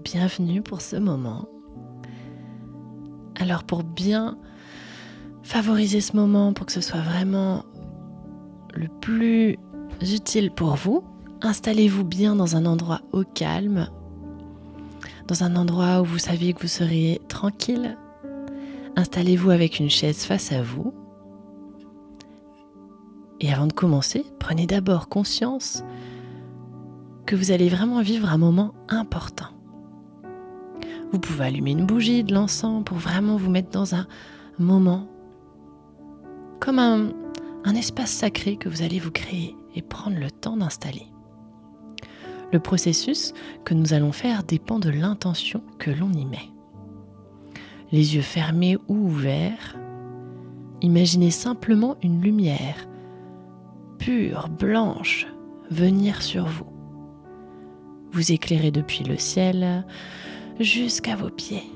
bienvenue pour ce moment. Alors pour bien favoriser ce moment, pour que ce soit vraiment le plus utile pour vous, installez-vous bien dans un endroit au calme, dans un endroit où vous savez que vous serez tranquille. Installez-vous avec une chaise face à vous. Et avant de commencer, prenez d'abord conscience que vous allez vraiment vivre un moment important. Vous pouvez allumer une bougie, de l'encens pour vraiment vous mettre dans un moment comme un espace sacré que vous allez vous créer et prendre le temps d'installer. Le processus que nous allons faire dépend de l'intention que l'on y met. Les yeux fermés ou ouverts, imaginez simplement une lumière pure, blanche, venir sur vous. Vous éclairez depuis le ciel jusqu'à vos pieds.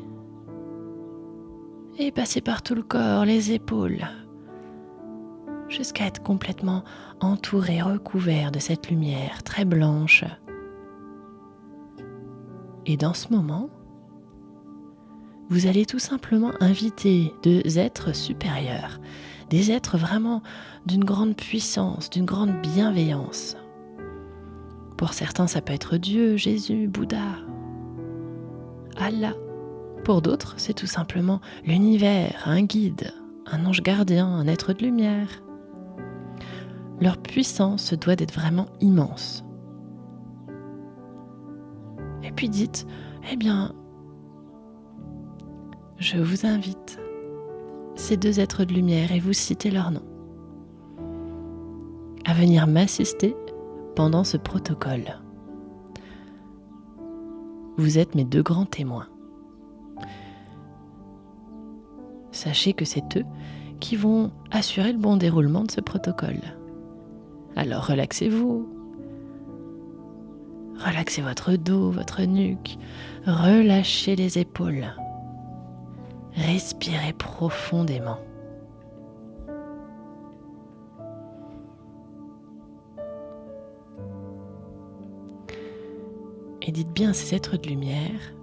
Et passez par tout le corps, les épaules, jusqu'à être complètement entouré, recouvert de cette lumière très blanche. Et dans ce moment, vous allez tout simplement inviter des êtres supérieurs, des êtres vraiment d'une grande puissance, d'une grande bienveillance. Pour certains, ça peut être Dieu, Jésus, Bouddha, Allah. Pour d'autres, c'est tout simplement l'univers, un guide, un ange gardien, un être de lumière. Leur puissance doit être vraiment immense. Et puis dites, je vous invite, ces deux êtres de lumière, et vous citez leur nom, à venir m'assister pendant ce protocole. Vous êtes mes deux grands témoins. Sachez que c'est eux qui vont assurer le bon déroulement de ce protocole. Alors relaxez-vous. Relaxez votre dos, votre nuque. Relâchez les épaules. Respirez profondément. Et dites bien à ces êtres de lumière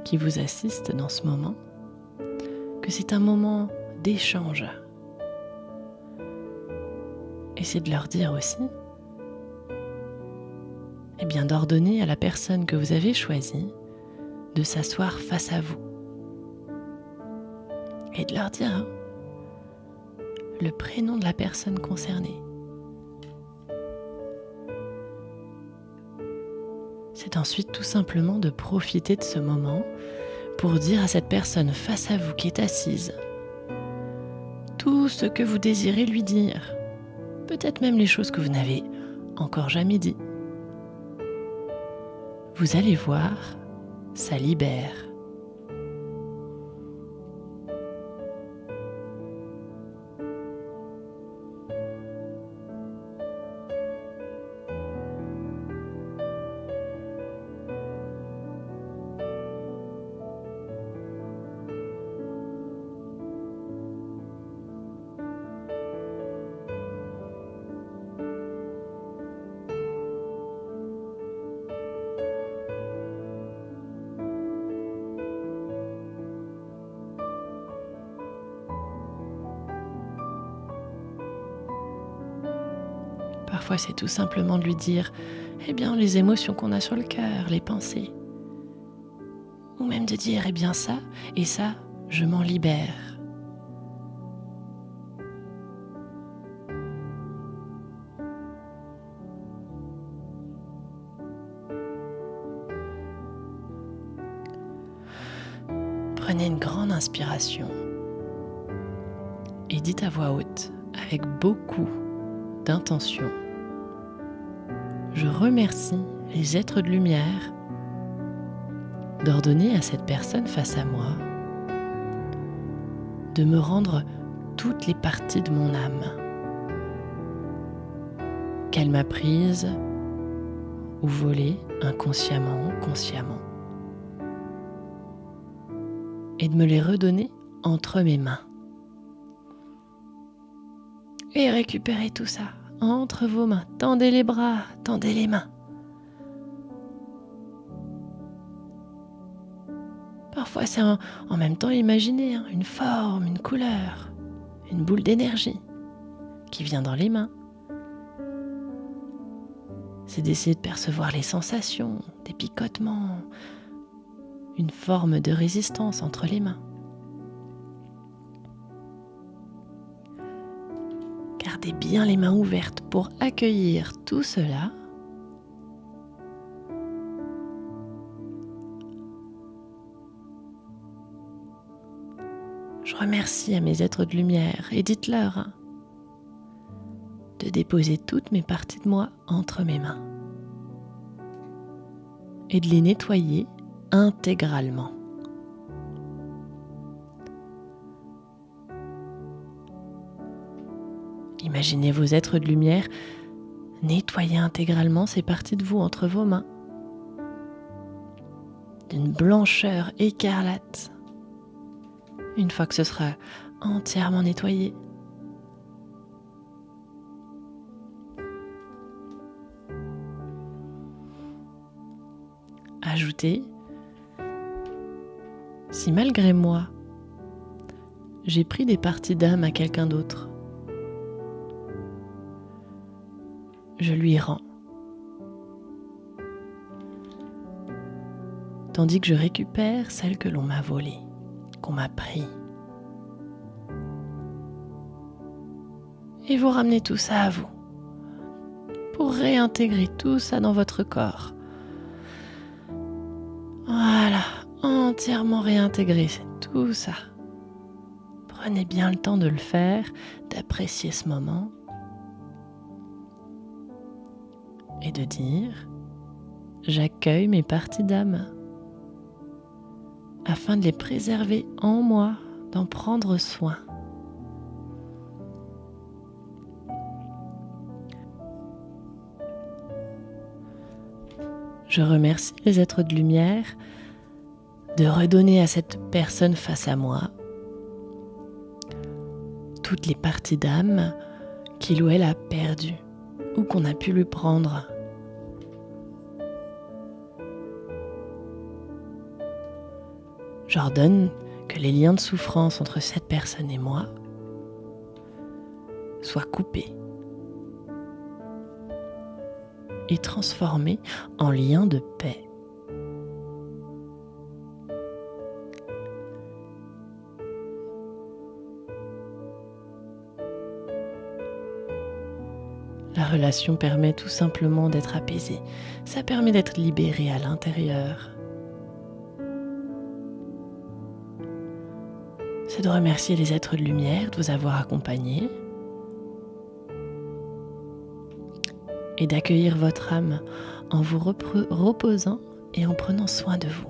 qui vous assistent dans ce moment que c'est un moment d'échange. Essayez de leur dire aussi d'ordonner à la personne que vous avez choisie de s'asseoir face à vous. Et de leur dire le prénom de la personne concernée. C'est ensuite tout simplement de profiter de ce moment pour dire à cette personne face à vous qui est assise tout ce que vous désirez lui dire, peut-être même les choses que vous n'avez encore jamais dit. Vous allez voir, ça libère. Parfois, c'est tout simplement de lui dire les émotions qu'on a sur le cœur, les pensées. Ou même de dire ça, et ça, je m'en libère. Prenez une grande inspiration et dites à voix haute, avec beaucoup d'intention: je remercie les êtres de lumière d'ordonner à cette personne face à moi de me rendre toutes les parties de mon âme qu'elle m'a prises ou volées inconsciemment ou consciemment, et de me les redonner entre mes mains. Et récupérez tout ça entre vos mains. Tendez les bras, tendez les mains. parfois c'est en même temps imaginer une forme, une couleur, une boule d'énergie qui vient dans les mains. C'est d'essayer de percevoir les sensations, des picotements, une forme de résistance entre les mains. Gardez bien les mains ouvertes pour accueillir tout cela. Je remercie à mes êtres de lumière et dites-leur de déposer toutes mes parties de moi entre mes mains et de les nettoyer intégralement. Imaginez vos êtres de lumière nettoyer intégralement ces parties de vous entre vos mains, d'une blancheur écarlate. Une fois que ce sera entièrement nettoyé, ajoutez, si malgré moi, j'ai pris des parties d'âme à quelqu'un d'autre, je lui rends. Tandis que je récupère celles que l'on m'a volées, qu'on m'a pris. Et vous ramenez tout ça à vous, pour réintégrer tout ça dans votre corps. Voilà, entièrement réintégrer tout ça. Prenez bien le temps de le faire, d'apprécier ce moment et de dire « J'accueille mes parties d'âme » afin de les préserver en moi, d'en prendre soin. Je remercie les êtres de lumière de redonner à cette personne face à moi toutes les parties d'âme qu'il ou elle a perdues ou qu'on a pu lui prendre. J'ordonne que les liens de souffrance entre cette personne et moi soient coupés et transformés en liens de paix. La relation permet tout simplement d'être apaisée. Ça permet d'être libéré à l'intérieur. C'est de remercier les êtres de lumière de vous avoir accompagné et d'accueillir votre âme en vous reposant et en prenant soin de vous.